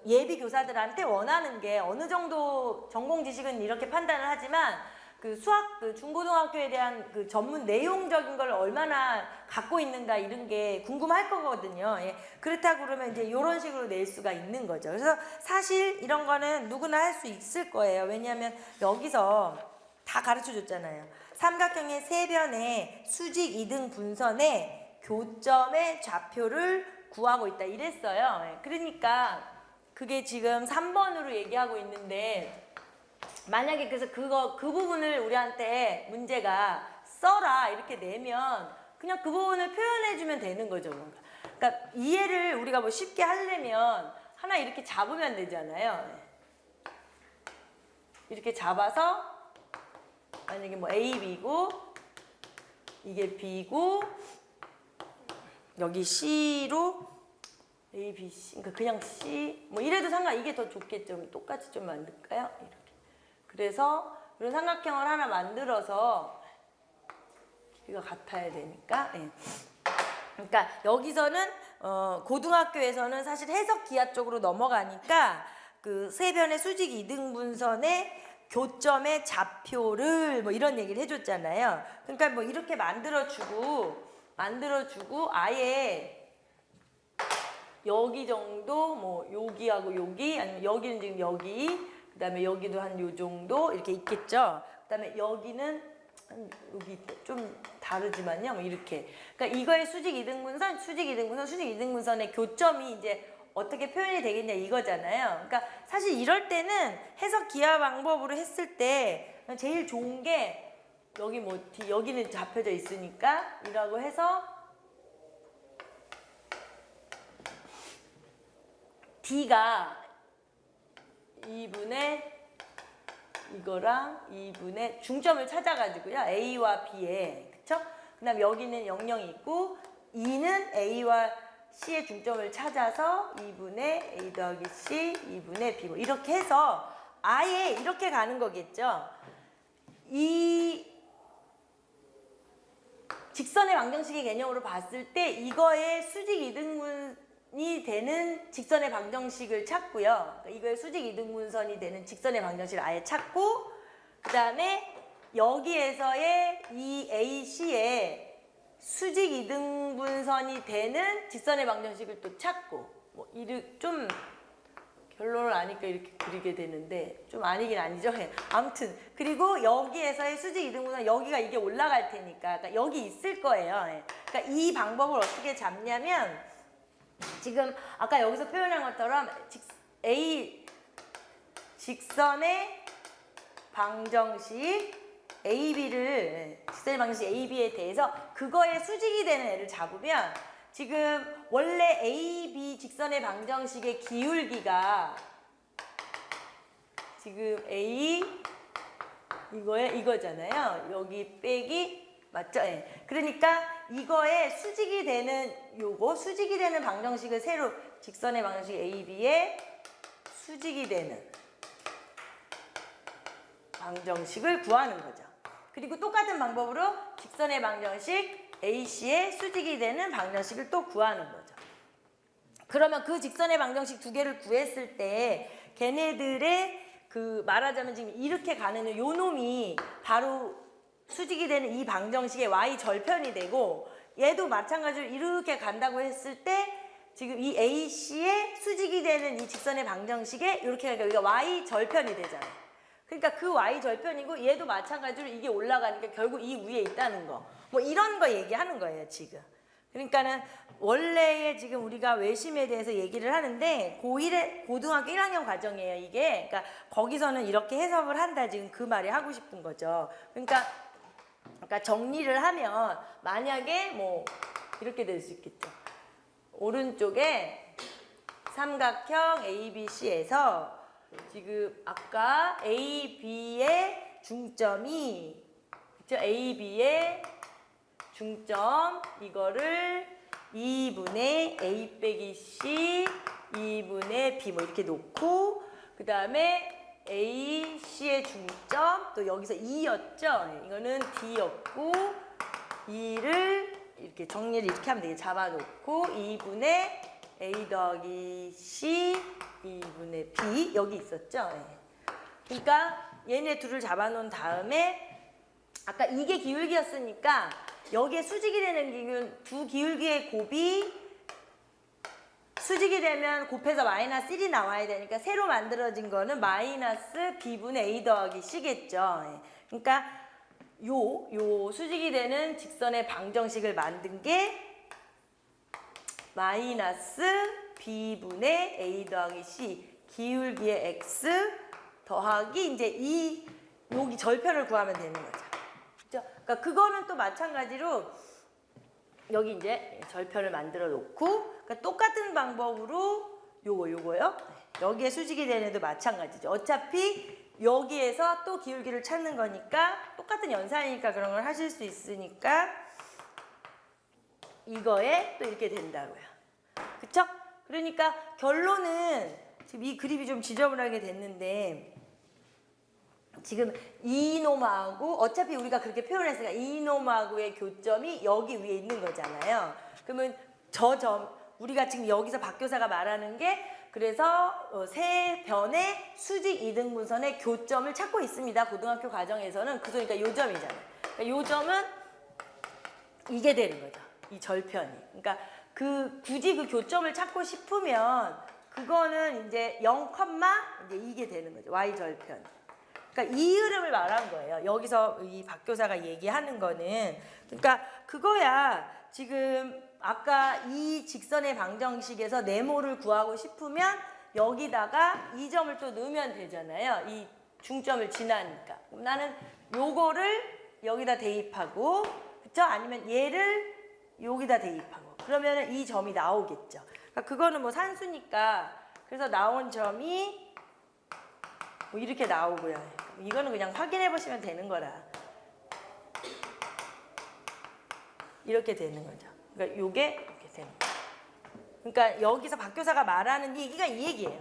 예비 교사들한테 원하는 게 어느 정도 전공 지식은 이렇게 판단을 하지만 그 수학 중고등학교에 대한 그 전문 내용적인 걸 얼마나 갖고 있는가 이런 게 궁금할 거거든요. 예. 그렇다고 그러면 이제 이런 식으로 낼 수가 있는 거죠. 그래서 사실 이런 거는 누구나 할 수 있을 거예요. 왜냐하면 여기서 다 가르쳐 줬잖아요. 삼각형의 세 변의 수직 이등 분선의 교점의 좌표를 구하고 있다 이랬어요. 예. 그러니까 그게 지금 3번으로 얘기하고 있는데 만약에 그래서 그 부분을 우리한테 문제가 써라 이렇게 내면 그냥 그 부분을 표현해주면 되는 거죠. 뭔가. 그러니까 이해를 우리가 뭐 쉽게 하려면 하나 이렇게 잡으면 되잖아요. 이렇게 잡아서 만약에 뭐 A, B고 이게 B고 여기 C로 A, B, C 그러니까 그냥 C 뭐 이래도 이게 더 좋겠죠. 똑같이 좀 만들까요? 이렇게. 그래서 이런 삼각형을 하나 만들어서 길이가 같아야 되니까 예. 그러니까 여기서는 고등학교에서는 사실 해석 기하 쪽으로 넘어가니까 그 세 변의 수직 이등분선의 교점의 좌표를 뭐 이런 얘기를 해줬잖아요. 그러니까 뭐 이렇게 만들어주고 아예 여기 정도 뭐 여기하고 여기 아니면 여기는 지금 여기 그다음에 여기도 한 요 정도 이렇게 있겠죠. 그다음에 여기는 여기 좀 다르지만요. 뭐 이렇게. 그러니까 이거의 수직 이등분선의 교점이 이제 어떻게 표현이 되겠냐 이거잖아요. 그러니까 사실 이럴 때는 해석 기하 방법으로 했을 때 제일 좋은 게 여기 뭐 여기는 잡혀져 있으니까 이라고 해서 D가 2분의 이거랑 2분의 중점을 찾아가지고요. A와 B에 그쵸? 그 다음에 여기는 00이 있고 2는 A와 C의 중점을 찾아서 2분의 A 더하기 C 2분의 B 뭐 이렇게 해서 아예 이렇게 가는 거겠죠. 이 직선의 방정식의 개념으로 봤을 때 이거의 수직 이등분이 되는 직선의 방정식을 찾고요. 그러니까 이거의 수직 이등분선이 되는 직선의 방정식을 아예 찾고 그 다음에 여기에서의 이 AC의 수직 이등분선이 되는 직선의 방정식을 또 찾고 뭐 좀 결론을 아니까 이렇게 그리게 되는데 좀 아니긴 아니죠. 아무튼 그리고 여기에서의 수직 이등분선 여기가 이게 올라갈 테니까 그러니까 여기 있을 거예요. 그러니까 이 방법을 어떻게 잡냐면 지금 아까 여기서 표현한 것처럼 직선의 방정식 직선의 방정식 AB에 대해서 그거에 수직이 되는 애를 잡으면 지금 원래 AB 직선의 방정식의 기울기가 지금 A 이거잖아요. 여기 빼기 맞죠? 네. 그러니까 이거에 수직이 되는 수직이 되는 방정식을 새로 직선의 방정식 AB에 수직이 되는 방정식을 구하는 거죠. 그리고 똑같은 방법으로 직선의 방정식 AC의 수직이 되는 방정식을 또 구하는 거죠. 그러면 그 직선의 방정식 두 개를 구했을 때 걔네들의 그 말하자면 지금 이렇게 가는 요 놈이 바로 수직이 되는 이 방정식의 y 절편이 되고 얘도 마찬가지로 이렇게 간다고 했을 때 지금 이 AC의 수직이 되는 이 직선의 방정식에 이렇게 가니까 여기가 y 절편이 되잖아요. 그러니까 그 y 절편이고 얘도 마찬가지로 이게 올라가니까 결국 이 위에 있다는 거. 뭐 이런 거 얘기하는 거예요, 지금. 그러니까는 원래의 지금 우리가 외심에 대해서 얘기를 하는데 고등학교 1학년 과정이에요, 이게. 그러니까 거기서는 이렇게 해석을 한다 지금 그 말이 하고 싶은 거죠. 그러니까 정리를 하면 만약에 뭐 이렇게 될 수 있겠죠. 오른쪽에 삼각형 ABC에서 지금 아까 AB의 중점이 그쵸? AB의 중점 이거를 2분의 A 빼기 C 2분의 B 뭐 이렇게 놓고 그 다음에 A, C의 중점 또 여기서 2였죠? 이거는 D였고 2를 이렇게 정리를 이렇게 하면 되게 잡아놓고 2분의 A 더하기 C 2분의 B 여기 있었죠? 네. 그러니까 얘네 둘을 잡아놓은 다음에 아까 이게 기울기였으니까 여기에 수직이 되는 두 기울기의 곱이 수직이 되면 곱해서 마이너스 1이 나와야 되니까 새로 만들어진 거는 마이너스 B분의 A 더하기 C겠죠. 예. 그러니까 요 수직이 되는 직선의 방정식을 만든 게 마이너스 B분의 A 더하기 C 기울기의 X 더하기 이제 여기 절편을 구하면 되는 거죠. 그렇죠? 그러니까 그거는 또 마찬가지로 여기 이제 절편을 만들어 놓고 그러니까 똑같은 방법으로 요거요. 여기에 수직이 되는 애도 마찬가지죠. 어차피 여기에서 또 기울기를 찾는 거니까 똑같은 연산이니까 그런 걸 하실 수 있으니까 이거에 또 이렇게 된다고요. 그쵸? 그러니까 결론은 지금 이 그림이 좀 지저분하게 됐는데 지금 이놈하고 어차피 우리가 그렇게 표현했으니까 이놈하고의 교점이 여기 위에 있는 거잖아요. 그러면 저 점 우리가 지금 여기서 박 교사가 말하는 게 그래서 세 변의 수직 이등분선의 교점을 찾고 있습니다. 고등학교 과정에서는 그러니까 요 점이잖아요. 그러니까 요 점은 이게 되는 거죠. 이 절편이. 그러니까 굳이 그 교점을 찾고 싶으면 그거는 이제 0, 이제 이게 되는 거죠. y 절편. 그러니까 이 흐름을 말한 거예요. 여기서 이 박 교사가 얘기하는 거는 그러니까 그거야. 지금 아까 이 직선의 방정식에서 네모를 구하고 싶으면 여기다가 이 점을 또 넣으면 되잖아요. 이 중점을 지나니까. 그럼 나는 요거를 여기다 대입하고 그쵸? 아니면 얘를 여기다 대입하고 그러면 이 점이 나오겠죠. 그러니까 그거는 뭐 산수니까 그래서 나온 점이 뭐 이렇게 나오고요. 이거는 그냥 확인해 보시면 되는 거라. 이렇게 되는 거죠. 그러니까 요게 이렇게 되는 거죠. 그러니까 여기서 박 교사가 말하는 얘기가 이 얘기예요.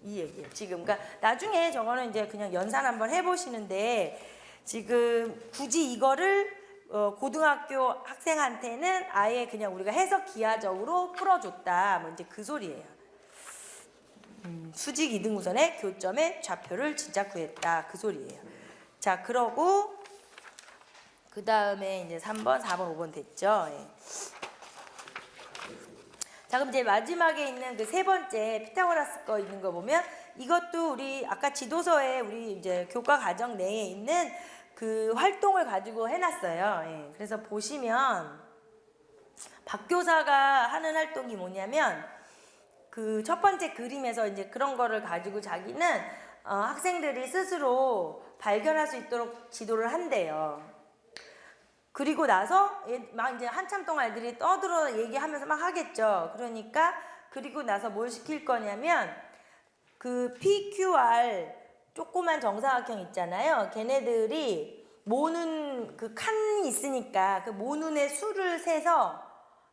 이 얘기예요. 지금 그러니까 나중에 저거는 이제 그냥 연산 한번 해보시는데 지금 굳이 이거를 고등학교 학생한테는 아예 그냥 우리가 해석 기하적으로 풀어줬다. 뭐 이제 그 소리예요. 수직 이등분선의 교점의 좌표를 진짜 구했다. 그 소리예요. 자, 그러고 그 다음에 이제 3번, 4번, 5번 됐죠. 예. 자, 그럼 이제 마지막에 있는 그 세 번째 피타고라스 거 있는 거 보면 이것도 우리 아까 지도서에 우리 이제 교과 과정 내에 있는 그 활동을 가지고 해놨어요. 예. 그래서 보시면 박 교사가 하는 활동이 뭐냐면 그 첫 번째 그림에서 이제 그런 거를 가지고 자기는 학생들이 스스로 발견할 수 있도록 지도를 한대요. 그리고 나서 막 이제 한참 동안 애들이 떠들어 얘기하면서 막 하겠죠. 그러니까 그리고 나서 뭘 시킬 거냐면 그 PQR 조그만 정사각형 있잖아요. 걔네들이 모는 그 칸이 있으니까 그 모눈의 수를 세서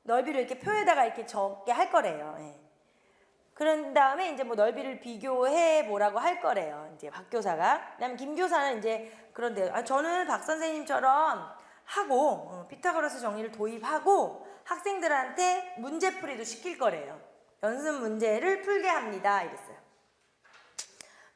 넓이를 이렇게 표에다가 이렇게 적게 할 거래요. 예. 그런 다음에 이제 뭐 넓이를 비교해 보라고 할 거래요. 이제 박 교사가. 그다음에 김 교사는 이제 그런데 저는 박 선생님처럼 하고 피타고라스 정리를 도입하고 학생들한테 문제풀이도 시킬 거래요. 연습 문제를 풀게 합니다. 이랬어요.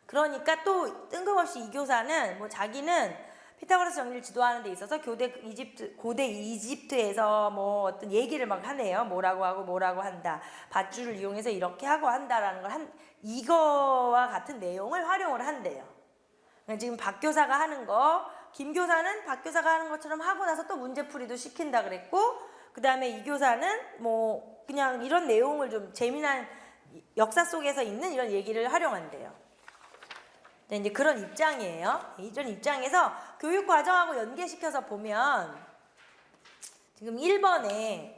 그러니까 또 뜬금없이 이 교사는 뭐 자기는 피타고라스 정리를 지도하는 데 있어서 고대 이집트에서 뭐 어떤 얘기를 막 하네요. 뭐라고 하고 뭐라고 한다. 밧줄을 이용해서 이렇게 하고 한다라는 걸 이거와 같은 내용을 활용을 한대요. 지금 박 교사가 하는 거, 김 교사는 박 교사가 하는 것처럼 하고 나서 또 문제풀이도 시킨다 그랬고, 그 다음에 이 교사는 뭐 그냥 이런 내용을 좀 재미난 역사 속에서 있는 이런 얘기를 활용한대요. 이제 그런 입장이에요. 이런 입장에서 교육 과정하고 연계시켜서 보면 지금 1번에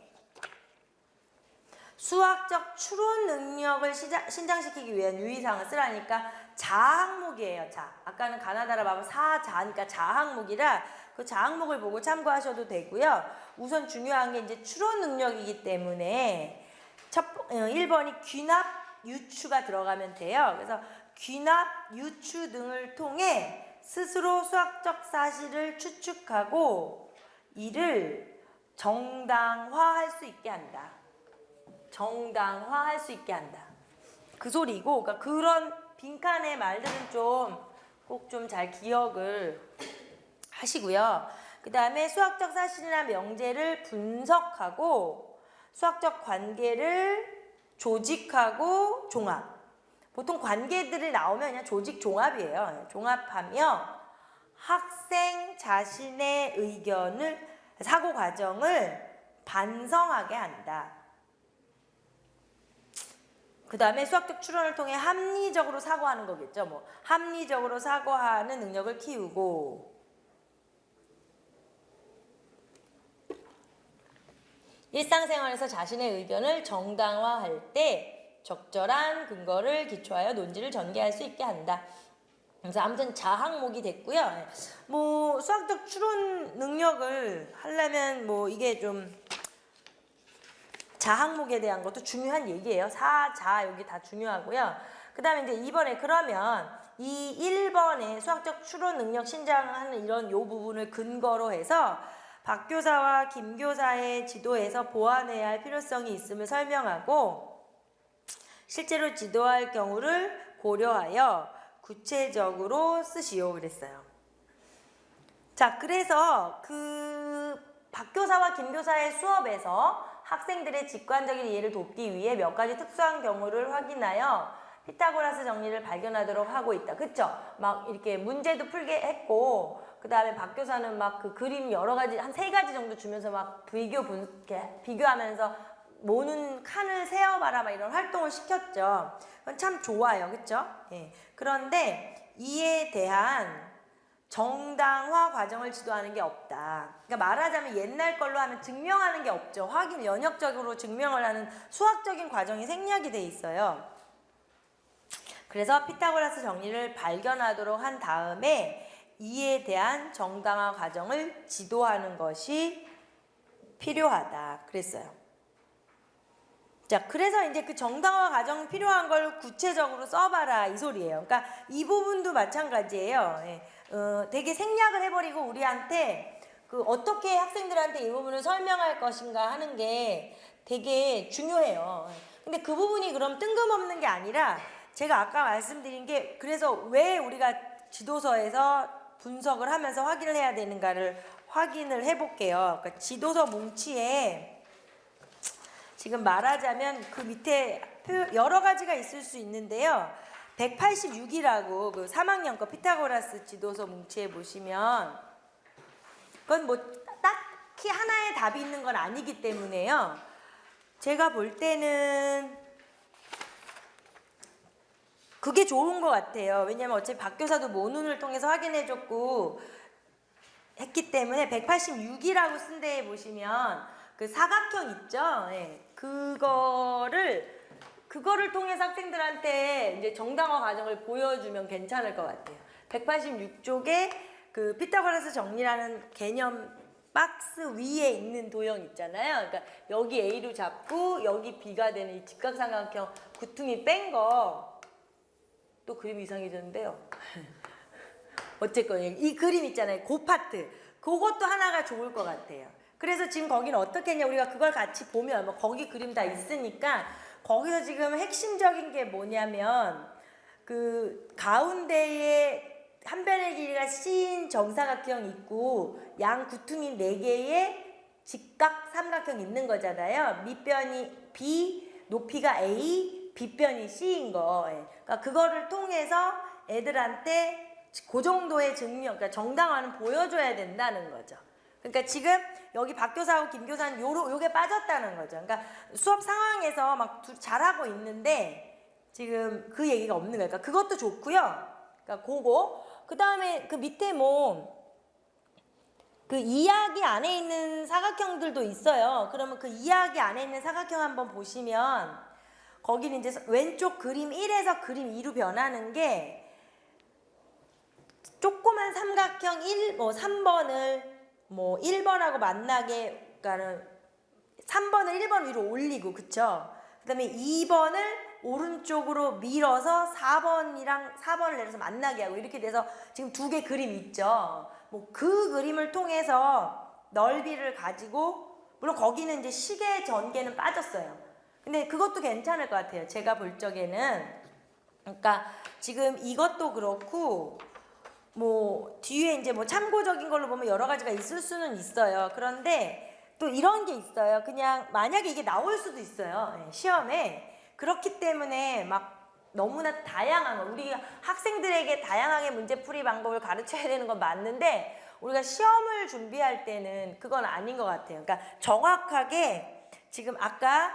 수학적 추론 능력을 신장시키기 위한 유의사항을 쓰라니까 자항목이에요. 자, 아까는 가나다라 마법 4자니까 자항목이라 그 자항목을 보고 참고하셔도 되고요. 우선 중요한 게 이제 추론 능력이기 때문에 1번이 귀납, 유추가 들어가면 돼요. 그래서 귀납, 유추 등을 통해 스스로 수학적 사실을 추측하고 이를 정당화할 수 있게 한다. 정당화할 수 있게 한다. 그 소리고, 그러니까 그런 빈칸의 말들은 좀 꼭 좀 잘 기억을 하시고요. 그 다음에 수학적 사실이나 명제를 분석하고 수학적 관계를 조직하고 종합. 보통 관계들이 나오면 그냥 조직 종합이에요. 종합하며 학생 자신의 의견을, 사고 과정을 반성하게 한다. 그 다음에 수학적 추론을 통해 합리적으로 사고하는 거겠죠. 뭐 합리적으로 사고하는 능력을 키우고, 일상생활에서 자신의 의견을 정당화할 때 적절한 근거를 기초하여 논지를 전개할 수 있게 한다. 그래서 아무튼 자항목이 됐고요. 뭐 수학적 추론 능력을 하려면 뭐 이게 좀 자항목에 대한 것도 중요한 얘기예요. 사, 자 여기 다 중요하고요. 그 다음에 이제 2번에 그러면 이 1번에 수학적 추론 능력 신장하는 이런 요 부분을 근거로 해서 박 교사와 김 교사의 지도에서 보완해야 할 필요성이 있음을 설명하고 실제로 지도할 경우를 고려하여 구체적으로 쓰시오 그랬어요. 자, 그래서 그 박 교사와 김 교사의 수업에서 학생들의 직관적인 이해를 돕기 위해 몇 가지 특수한 경우를 확인하여 피타고라스 정리를 발견하도록 하고 있다. 그쵸? 막 이렇게 문제도 풀게 했고, 그 다음에 박 교사는 막 그 그림 여러 가지, 한 3가지 정도 주면서 막 비교하면서 모는 칸을 세어봐라 막 이런 활동을 시켰죠. 그건 참 좋아요. 그쵸? 예. 그런데 이에 대한 정당화 과정을 지도하는 게 없다. 그러니까 말하자면 옛날 걸로 하면 증명하는 게 없죠. 확인, 연역적으로 증명을 하는 수학적인 과정이 생략이 돼 있어요. 그래서 피타고라스 정리를 발견하도록 한 다음에 이에 대한 정당화 과정을 지도하는 것이 필요하다. 그랬어요. 자, 그래서 이제 그 정당화 과정 필요한 걸 구체적으로 써봐라 이 소리예요. 그러니까 이 부분도 마찬가지예요. 예. 되게 생략을 해버리고 우리한테 그 어떻게 학생들한테 이 부분을 설명할 것인가 하는 게 되게 중요해요. 근데 그 부분이 그럼 뜬금없는 게 아니라 제가 아까 말씀드린 게 그래서 왜 우리가 지도서에서 분석을 하면서 확인을 해야 되는가를 확인을 해볼게요. 그러니까 지도서 뭉치에 지금 말하자면 그 밑에 여러 가지가 있을 수 있는데요. 186이라고 그 3학년 거 피타고라스 지도서 뭉치에 보시면 그건 뭐 딱히 하나의 답이 있는 건 아니기 때문에요. 제가 볼 때는 그게 좋은 것 같아요. 왜냐면 어차피 박 교사도 모눈을 통해서 확인해줬고 했기 때문에 186이라고 쓴 데에 보시면 그 사각형 있죠? 네. 그거를 통해서 학생들한테 이제 정당화 과정을 보여주면 괜찮을 것 같아요. 186쪽에 그 피타고라스 정리라는 개념 박스 위에 있는 도형 있잖아요. 그러니까 여기 A로 잡고 여기 B가 되는 이 직각삼각형 구퉁이 뺀 거. 또 그림 이상해졌는데요. 어쨌건 이 그림 있잖아요. 그 파트. 그것도 하나가 좋을 것 같아요. 그래서 지금 거기는 어떻게 했냐. 우리가 그걸 같이 보면 뭐 거기 그림 다 있으니까 거기서 지금 핵심적인 게 뭐냐면 그 가운데에 한 변의 길이가 C인 정사각형이 있고 양 구퉁이 4개의 직각 삼각형이 있는 거잖아요. 밑변이 B, 높이가 A, 빗변이 C인 거. 그러니까 그거를 통해서 애들한테 그 정도의 증명, 그러니까 정당화는 보여줘야 된다는 거죠. 그러니까 지금 여기 박 교사하고 김 교사는 요게 빠졌다는 거죠. 그러니까 수업 상황에서 막 잘하고 있는데 지금 그 얘기가 없는 거예요. 그러니까 그것도 좋고요. 그러니까 그거. 그 다음에 그 밑에 뭐 그 이야기 안에 있는 사각형들도 있어요. 그러면 그 이야기 안에 있는 사각형 한번 보시면 거기는 이제 왼쪽 그림 1에서 그림 2로 변하는 게 조그만 삼각형 3번을 뭐 1번하고 만나게, 그러니까는 3번을 1번 위로 올리고, 그쵸? 그 다음에 2번을 오른쪽으로 밀어서 4번을 내려서 만나게 하고, 이렇게 돼서 지금 2개 그림이 있죠. 뭐 그 그림을 통해서 넓이를 가지고, 물론 거기는 이제 시계 전개는 빠졌어요. 근데 그것도 괜찮을 것 같아요. 제가 볼 적에는. 그러니까 지금 이것도 그렇고 뭐 뒤에 이제 뭐 참고적인 걸로 보면 여러 가지가 있을 수는 있어요. 그런데 또 이런 게 있어요. 그냥 만약에 이게 나올 수도 있어요. 예, 시험에. 그렇기 때문에 막 너무나 다양한 거, 우리 학생들에게 다양하게 문제풀이 방법을 가르쳐야 되는 건 맞는데 우리가 시험을 준비할 때는 그건 아닌 것 같아요. 그러니까 정확하게 지금 아까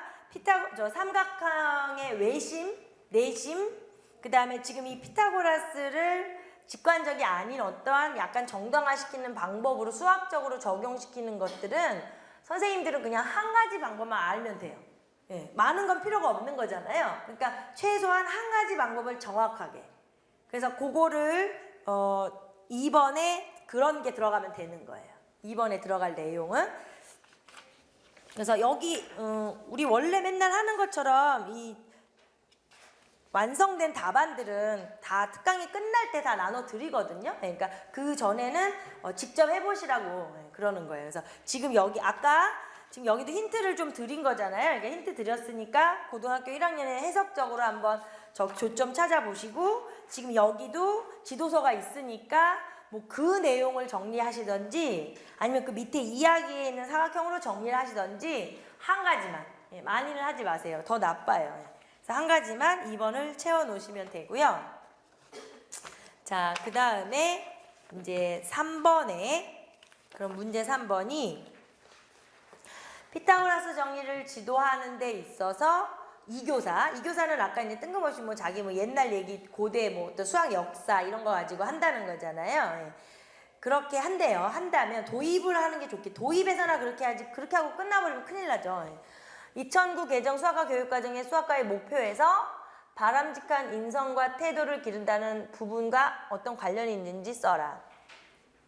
삼각형의 외심, 내심, 그 다음에 지금 이 피타고라스를 직관적이 아닌 어떠한 약간 정당화시키는 방법으로 수학적으로 적용시키는 것들은 선생님들은 그냥 한 가지 방법만 알면 돼요. 예, 많은 건 필요가 없는 거잖아요. 그러니까 최소한 한 가지 방법을 정확하게. 그래서 그거를 2번에 그런 게 들어가면 되는 거예요. 2번에 들어갈 내용은. 그래서 여기 우리 원래 맨날 하는 것처럼 이 완성된 답안들은 다 특강이 끝날 때 다 나눠 드리거든요. 그러니까 그 전에는 직접 해보시라고 그러는 거예요. 그래서 지금 여기 아까 지금 여기도 힌트를 좀 드린 거잖아요. 그러니까 힌트 드렸으니까 고등학교 1학년에 해석적으로 한번 조점 찾아보시고 지금 여기도 지도서가 있으니까 뭐 그 내용을 정리하시던지 아니면 그 밑에 이야기에 있는 사각형으로 정리를 하시던지 한 가지만, 많이는 하지 마세요. 더 나빠요. 그래서 한 가지만 2번을 채워 놓으시면 되고요. 자, 그 다음에 이제 3번에 그럼 문제 3번이 피타고라스 정리를 지도하는 데 있어서 이교사는 아까 이제 뜬금없이 뭐 자기 뭐 옛날 얘기, 고대 뭐 또 수학 역사 이런 거 가지고 한다는 거잖아요. 예. 그렇게 한대요. 한다면 도입을 하는 게 좋게. 도입에서나 그렇게 하지. 그렇게 하고 끝나버리면 큰일 나죠. 예. 2009 개정 수학과 교육과정의 수학과의 목표에서 바람직한 인성과 태도를 기른다는 부분과 어떤 관련이 있는지 써라.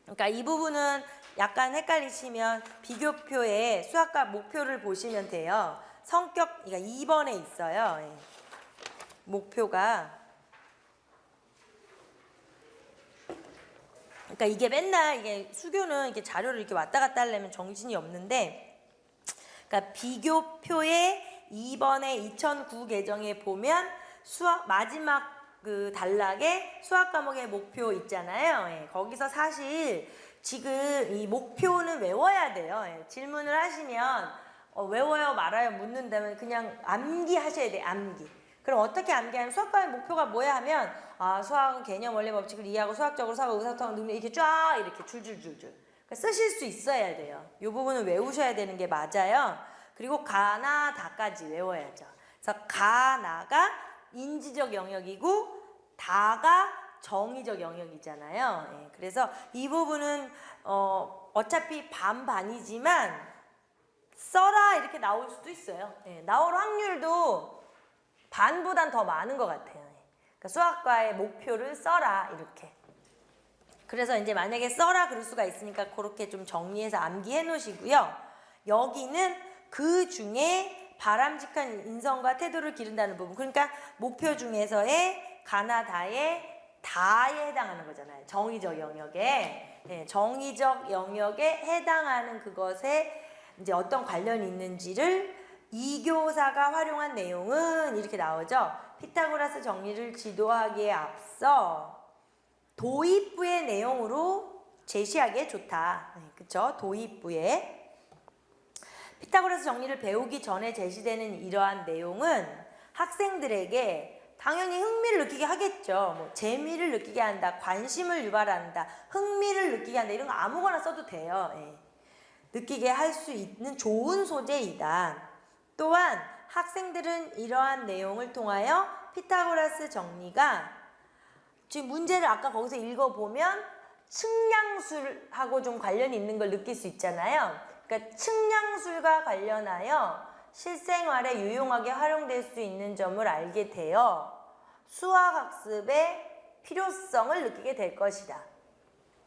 그러니까 이 부분은 약간 헷갈리시면 비교표에 수학과 목표를 보시면 돼요. 성격, 그러니까 2번에 있어요. 예. 목표가. 그러니까 이게 맨날 이게 수교는 이렇게 자료를 이렇게 왔다 갔다 하려면 정신이 없는데, 그러니까 비교표에 2번에 2009 개정에 보면 수학 마지막 그 단락에 수학 과목의 목표 있잖아요. 예. 거기서 사실 지금 이 목표는 외워야 돼요. 예. 질문을 하시면 외워요 말아요 묻는다면 그냥 암기하셔야 돼요. 암기. 그럼 어떻게 암기하면 수학과의 목표가 뭐야 하면 수학은 개념 원리 법칙을 이해하고 수학적으로 사고 의사소통 능력 이렇게 쫙 이렇게 줄줄줄줄 그러니까 쓰실 수 있어야 돼요. 이 부분은 외우셔야 되는 게 맞아요. 그리고 가나 다까지 외워야죠. 그래서 가나가 인지적 영역이고 다가 정의적 영역이잖아요. 예, 그래서 이 부분은 어차피 반반이지만 써라 이렇게 나올 수도 있어요. 예, 나올 확률도 반보단 더 많은 것 같아요. 그러니까 수학과의 목표를 써라 이렇게. 그래서 이제 만약에 써라 그럴 수가 있으니까 그렇게 좀 정리해서 암기해 놓으시고요. 여기는 그 중에 바람직한 인성과 태도를 기른다는 부분. 그러니까 목표 중에서의 가나다의 다에 해당하는 거잖아요. 정의적 영역에. 예, 정의적 영역에 해당하는 그것에 이제 어떤 관련이 있는지를 이교사가 활용한 내용은 이렇게 나오죠. 피타고라스 정리를 지도하기에 앞서 도입부의 내용으로 제시하기에 좋다. 그쵸? 도입부에. 피타고라스 정리를 배우기 전에 제시되는 이러한 내용은 학생들에게 당연히 흥미를 느끼게 하겠죠. 뭐 재미를 느끼게 한다, 관심을 유발한다, 흥미를 느끼게 한다 이런 거 아무거나 써도 돼요. 예. 느끼게 할 수 있는 좋은 소재이다. 또한 학생들은 이러한 내용을 통하여 피타고라스 정리가 지금 문제를 아까 거기서 읽어보면 측량술하고 좀 관련이 있는 걸 느낄 수 있잖아요. 그러니까 측량술과 관련하여 실생활에 유용하게 활용될 수 있는 점을 알게 되어 수학학습의 필요성을 느끼게 될 것이다.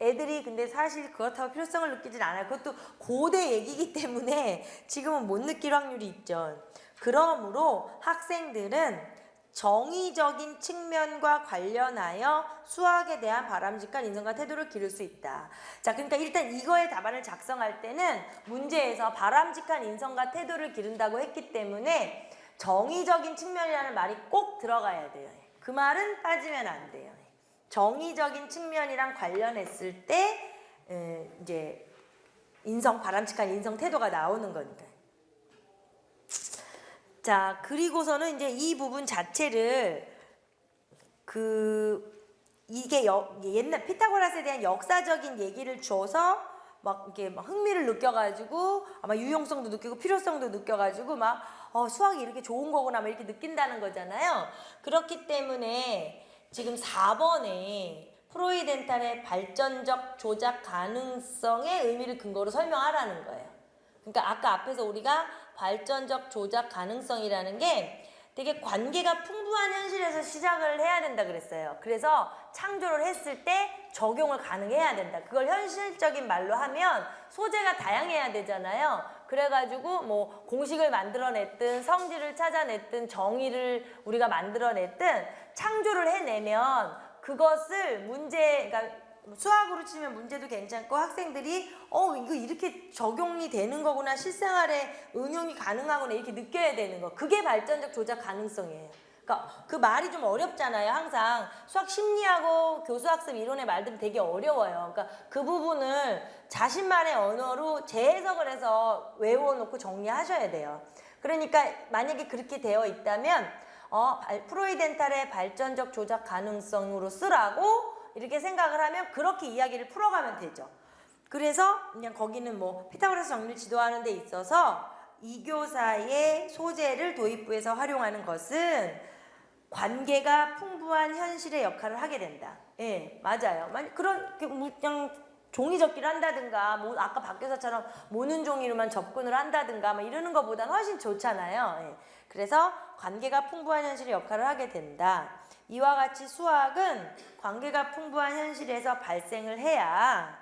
애들이 근데 사실 그렇다고 필요성을 느끼진 않아요. 그것도 고대 얘기이기 때문에 지금은 못 느낄 확률이 있죠. 그러므로 학생들은 정의적인 측면과 관련하여 수학에 대한 바람직한 인성과 태도를 기를 수 있다. 자, 그러니까 일단 이거의 답안을 작성할 때는 문제에서 바람직한 인성과 태도를 기른다고 했기 때문에 정의적인 측면이라는 말이 꼭 들어가야 돼요. 그 말은 빠지면 안 돼요. 정의적인 측면이랑 관련했을 때 이제 바람직한 인성 태도가 나오는 거니까. 자, 그리고서는 이제 이 부분 자체를 이게 옛날 피타고라스에 대한 역사적인 얘기를 줘서 막 이렇게 막 흥미를 느껴가지고 아마 유용성도 느끼고 필요성도 느껴가지고 막 수학이 이렇게 좋은 거구나 막 이렇게 느낀다는 거잖아요. 그렇기 때문에 지금 4번에 프로이덴탈의 발전적 조작 가능성의 의미를 근거로 설명하라는 거예요. 그러니까 아까 앞에서 우리가 발전적 조작 가능성이라는 게 되게 관계가 풍부한 현실에서 시작을 해야 된다 그랬어요. 그래서 창조를 했을 때 적용을 가능해야 된다. 그걸 현실적인 말로 하면 소재가 다양해야 되잖아요. 그래가지고 뭐 공식을 만들어냈든 성질을 찾아냈든 정의를 우리가 만들어냈든 창조를 해내면 그것을 그러니까 수학으로 치면 문제도 괜찮고 학생들이 이거 이렇게 적용이 되는 거구나, 실생활에 응용이 가능하구나 이렇게 느껴야 되는 거. 그게 발전적 조작 가능성이에요. 그러니까 그 말이 좀 어렵잖아요. 항상 수학 심리하고 교수학습 이론의 말들은 되게 어려워요. 그러니까 그 부분을 자신만의 언어로 재해석을 해서 외워놓고 정리하셔야 돼요. 그러니까 만약에 그렇게 되어 있다면 프로이덴탈의 발전적 조작 가능성으로 쓰라고 이렇게 생각을 하면 그렇게 이야기를 풀어가면 되죠. 그래서 그냥 거기는 뭐 피타고라스 정리를 지도하는 데 있어서 이교사의 소재를 도입부에서 활용하는 것은 관계가 풍부한 현실의 역할을 하게 된다. 예, 맞아요. 그런 그냥 종이 접기를 한다든가 뭐 아까 박 교사처럼 모는 종이로만 접근을 한다든가 뭐 이러는 것보다는 훨씬 좋잖아요. 예. 그래서 관계가 풍부한 현실의 역할을 하게 된다. 이와 같이 수학은 관계가 풍부한 현실에서 발생을 해야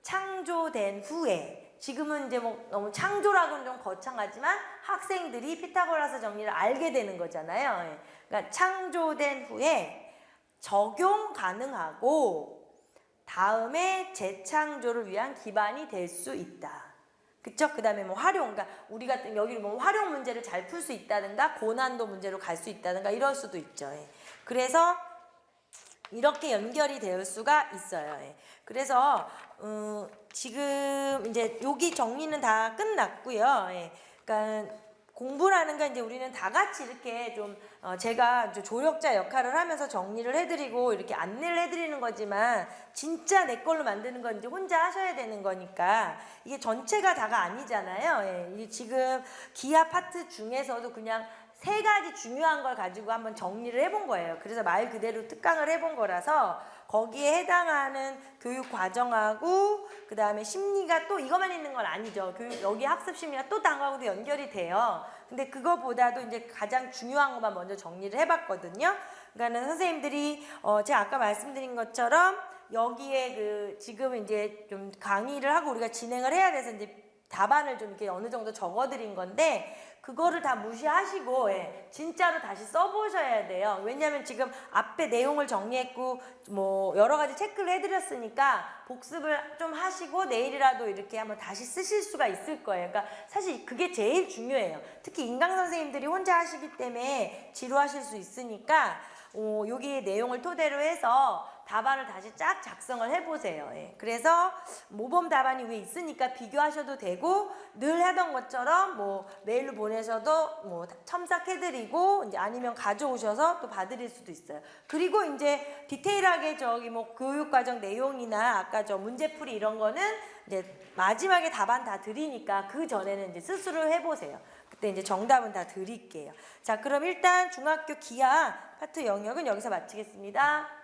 창조된 후에, 지금은 이제 뭐 너무 창조라고는 좀 거창하지만 학생들이 피타고라스 정리를 알게 되는 거잖아요. 그러니까 창조된 후에 적용 가능하고 다음에 재창조를 위한 기반이 될 수 있다. 그쵸? 그 다음에 뭐 활용, 그러니까 우리가 여기를 뭐 활용 문제를 잘 풀 수 있다든가 고난도 문제로 갈 수 있다든가 이럴 수도 있죠. 그래서 이렇게 연결이 될 수가 있어요. 그래서 지금 이제 여기 정리는 다 끝났고요. 그러니까 공부라는 건 이제 우리는 다 같이 이렇게 좀 제가 조력자 역할을 하면서 정리를 해드리고 이렇게 안내를 해드리는 거지만 진짜 내 걸로 만드는 건 이제 혼자 하셔야 되는 거니까 이게 전체가 다가 아니잖아요. 이게 지금 기하 파트 중에서도 그냥 3가지 중요한 걸 가지고 한번 정리를 해본 거예요. 그래서 말 그대로 특강을 해본 거라서 거기에 해당하는 교육 과정하고 그 다음에 심리가 또 이것만 있는 건 아니죠. 여기 학습 심리가 또 다른 거하고도 연결이 돼요. 근데 그거보다도 이제 가장 중요한 것만 먼저 정리를 해봤거든요. 그러니까는 선생님들이 제가 아까 말씀드린 것처럼 여기에 지금 이제 좀 강의를 하고 우리가 진행을 해야 돼서 이제 답안을 좀 이렇게 어느 정도 적어드린 건데 그거를 다 무시하시고 진짜로 다시 써보셔야 돼요. 왜냐하면 지금 앞에 내용을 정리했고 뭐 여러 가지 체크를 해드렸으니까 복습을 좀 하시고 내일이라도 이렇게 한번 다시 쓰실 수가 있을 거예요. 그러니까 사실 그게 제일 중요해요. 특히 인강 선생님들이 혼자 하시기 때문에 지루하실 수 있으니까 여기 내용을 토대로 해서 답안을 다시 쫙 작성을 해보세요. 그래서 모범 답안이 위에 있으니까 비교하셔도 되고 늘 하던 것처럼 뭐 메일로 보내셔도 뭐 첨삭해드리고 이제 아니면 가져오셔서 또 봐드릴 수도 있어요. 그리고 이제 디테일하게 뭐 교육과정 내용이나 아까 문제풀이 이런 거는 이제 마지막에 답안 다 드리니까 그 전에는 이제 스스로 해보세요. 그때 이제 정답은 다 드릴게요. 자, 그럼 일단 중학교 기하 파트 영역은 여기서 마치겠습니다.